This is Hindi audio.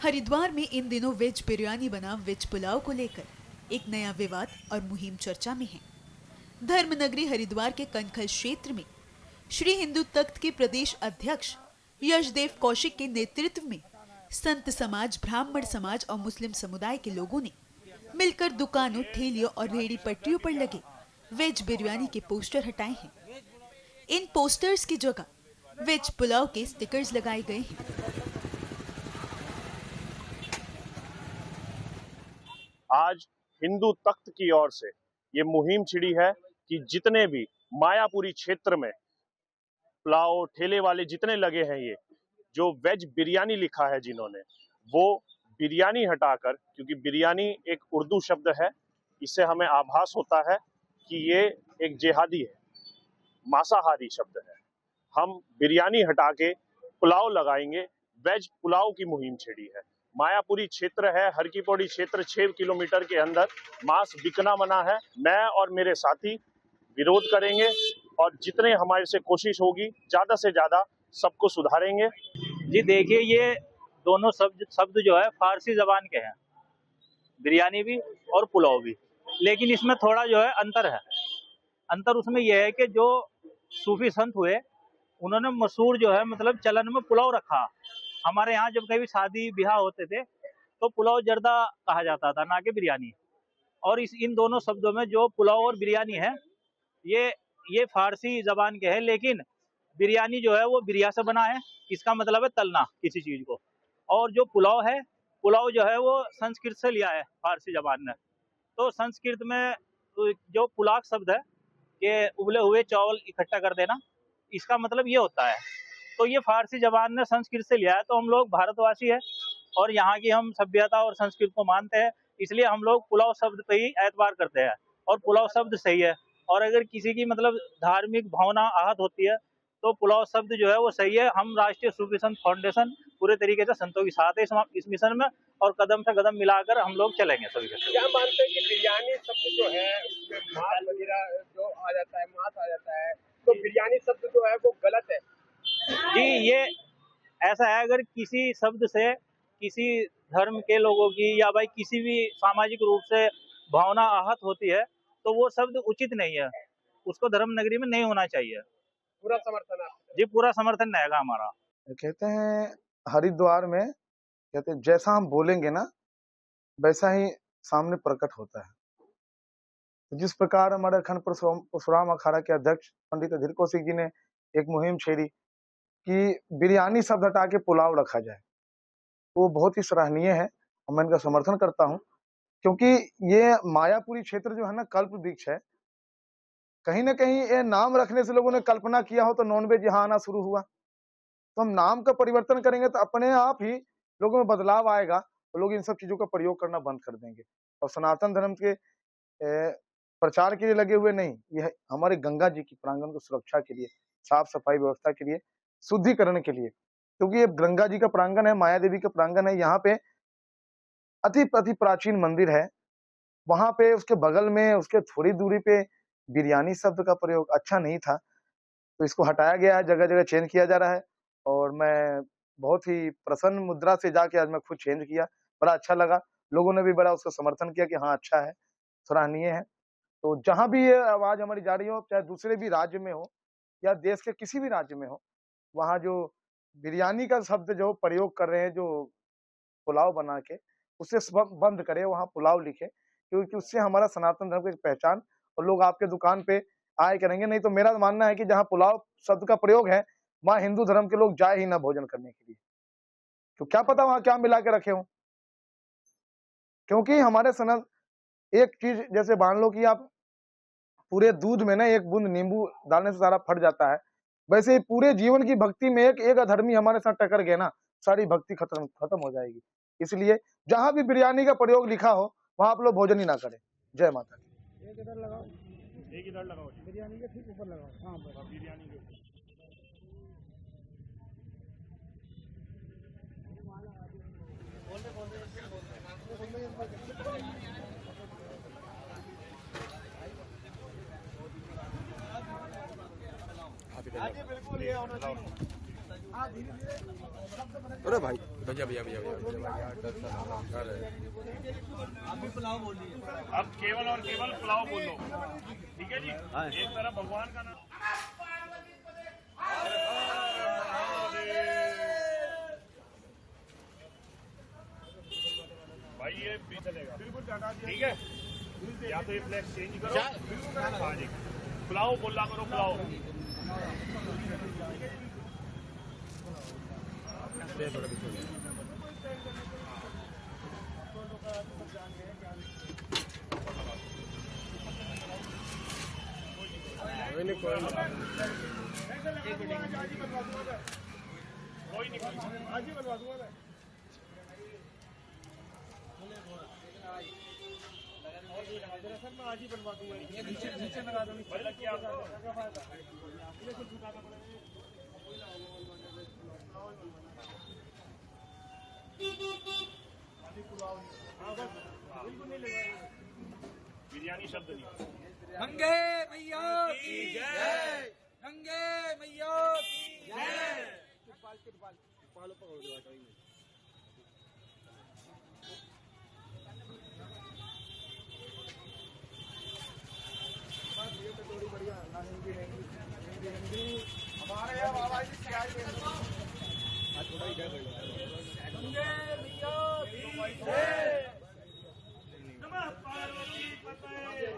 हरिद्वार में इन दिनों वेज बिरयानी बनाम वेज पुलाव को लेकर एक नया विवाद और मुहिम चर्चा में है। धर्मनगरी हरिद्वार के कनखल क्षेत्र में श्री हिंदू तख्त के प्रदेश अध्यक्ष यशदेव कौशिक के नेतृत्व में संत समाज, ब्राह्मण समाज और मुस्लिम समुदाय के लोगों ने मिलकर दुकानों, ठेलियों और रेहड़ी पटरियों पर लगे वेज बिरयानी के पोस्टर हटाए हैं। इन पोस्टर्स की जगह वेज पुलाव के स्टिकर्स लगाए गए हैं। आज हिंदू तख्त की ओर से ये मुहिम छिड़ी है कि जितने भी मायापुरी क्षेत्र में पुलाव ठेले वाले जितने लगे हैं, ये जो वेज बिरयानी लिखा है जिन्होंने, वो बिरयानी हटाकर, क्योंकि बिरयानी एक उर्दू शब्द है, इससे हमें आभास होता है कि ये एक जिहादी है, मांसाहारी शब्द है। हम बिरयानी हटा के पुलाव लगाएंगे, वेज पुलाव की मुहिम छेड़ी है। मायापुरी क्षेत्र है, हर की पौड़ी क्षेत्र 6 किलोमीटर के अंदर मांस बिकना मना है। मैं और मेरे साथी विरोध करेंगे और जितने हमारे से कोशिश होगी ज्यादा से ज्यादा सबको सुधारेंगे। जी देखिए, ये दोनों शब्द जो है फारसी जबान के हैं, बिरयानी भी और पुलाव भी, लेकिन इसमें थोड़ा जो है अंतर है। अंतर उसमें यह है कि जो सूफी संत हुए उन्होंने मशहूर जो है मतलब चलन में पुलाव रखा। हमारे यहाँ जब कभी शादी ब्याह होते थे तो पुलाव जर्दा कहा जाता था, ना कि बिरयानी। और इन दोनों शब्दों में जो पुलाव और बिरयानी है ये फारसी जबान के हैं, लेकिन बिरयानी जो है वो बिरिया से बना है, इसका मतलब है तलना किसी चीज को। और जो पुलाव जो है वो संस्कृत से लिया है फारसी जबान ने। तो संस्कृत में जो पुलाक शब्द है कि उबले हुए चावल इकट्ठा कर देना, इसका मतलब ये होता है। तो ये फारसी जबान ने संस्कृत से लिया है। तो हम लोग भारतवासी है और यहाँ की हम सभ्यता और संस्कृत को मानते हैं, इसलिए हम लोग पुलाव शब्द पे ही एतबार करते हैं और पुलाव शब्द सही है। और अगर किसी की मतलब धार्मिक भावना आहत होती है तो पुलाव शब्द जो है वो सही है। हम राष्ट्रीय सूफी संत फाउंडेशन पूरे तरीके से संतों के साथ है इस मिशन में, और कदम से कदम मिलाकर हम लोग चलेंगे सभी के। क्या मानते हैं कि बिरयानी शब्द जो है उसमें मांस वगैरह जो आ जाता है, मांस आ जाता है, तो बिरयानी शब्द जो है वो गलत है? जी, ये ऐसा है, अगर किसी शब्द से किसी धर्म के लोगों की या भाई किसी भी सामाजिक रूप से भावना आहत होती है तो वो शब्द उचित नहीं है, उसको धर्म नगरी में नहीं होना चाहिए। पूरा समर्थन है? जी, पूरा समर्थन रहेगा हमारा। कहते हैं हरिद्वार में, कहते हैं जैसा हम बोलेंगे ना वैसा ही सामने प्रकट होता है। तो जिस प्रकार हमारे अखंड परशुराम अखाड़ा के अध्यक्ष पंडित अधीर कौशिक जी ने एक मुहिम छेड़ी कि बिरयानी शब्द हटा के पुलाव रखा जाए, वो बहुत ही सराहनीय है। मैं इनका समर्थन करता हूँ, क्योंकि ये मायापुरी क्षेत्र जो है ना, कल्प वृक्ष है। कहीं ना कहीं ये नाम रखने से लोगों ने कल्पना किया हो तो नॉनवेज यहाँ आना शुरू हुआ। तो हम नाम का परिवर्तन करेंगे तो अपने आप ही लोगों में बदलाव आएगा, तो लोग इन सब चीजों का प्रयोग करना बंद कर देंगे। और सनातन धर्म के प्रचार के लिए लगे हुए नहीं, यह हमारे गंगा जी की प्रांगण की सुरक्षा के लिए, साफ सफाई व्यवस्था के लिए, शुद्धिकरण के लिए, क्योंकि ये गंगा जी का प्रांगण है, माया देवी का प्रांगण है। यहाँ पे अति प्राचीन मंदिर है, वहां पे उसके बगल में उसके थोड़ी दूरी पे बिरयानी शब्द का प्रयोग अच्छा नहीं था, तो इसको हटाया गया है, जगह जगह चेंज किया जा रहा है। और मैं बहुत ही प्रसन्न मुद्रा से जाके आज मैं खुद चेंज किया, बड़ा अच्छा लगा। लोगों ने भी बड़ा उसका समर्थन किया कि हाँ अच्छा है, सराहनीय है। तो जहां भी ये आवाज हमारी जा रही हो, चाहे दूसरे भी राज्य में हो या देश के किसी भी राज्य में हो, वहां जो बिरयानी का शब्द जो प्रयोग कर रहे हैं, जो पुलाव बना के, उसे बंद करे, वहां पुलाव लिखे, क्योंकि उससे हमारा सनातन धर्म की पहचान, और लोग आपके दुकान पे आए करेंगे। नहीं तो मेरा मानना है कि जहाँ पुलाव शब्द का प्रयोग है वहां हिंदू धर्म के लोग जाए ही ना भोजन करने के लिए, तो क्या पता वहां क्या मिला के रखे हो। क्योंकि हमारे सनातन, एक चीज जैसे मान लो कि आप पूरे दूध में ना एक बूंद नींबू डालने से सारा फट जाता है, वैसे ही पूरे जीवन की भक्ति में एक अधर्मी हमारे साथ टकर गए ना, सारी भक्ति खत्म हो जाएगी। इसलिए जहां भी बिरयानी का प्रयोग लिखा हो वहां आप लोग भोजन ही ना करें। जय माता दी। एक इधर लगाओ, बिरयानी के ठीक ऊपर लगाओ। हाँ, बिरयानी के ऊपर। बिल्कुल ये होना चाहिए। अरे भाई भैया भैया भैया भैया अब केवल और केवल पुलाव बोल लो, ठीक है जी। एक तरफ भगवान का नाम, भाई ये भी चलेगा, ठीक है। या तो ये प्लेट चेंज करो, हाँ जी। पुलाव बोला करो, पुलाव। कोई नहीं, आज ही बनवा दूंगा मैं। सर मैं आज ही बनवा दूंगा, नीचे लगा दूंगी। बिरयानी शब्द नहीं। गंगे मैया की जय, गंगे मैया की जय। हमारे यहाँ बाबा जी तैयारी है। गंगे मैया की जय। नमः पार्वती पतये।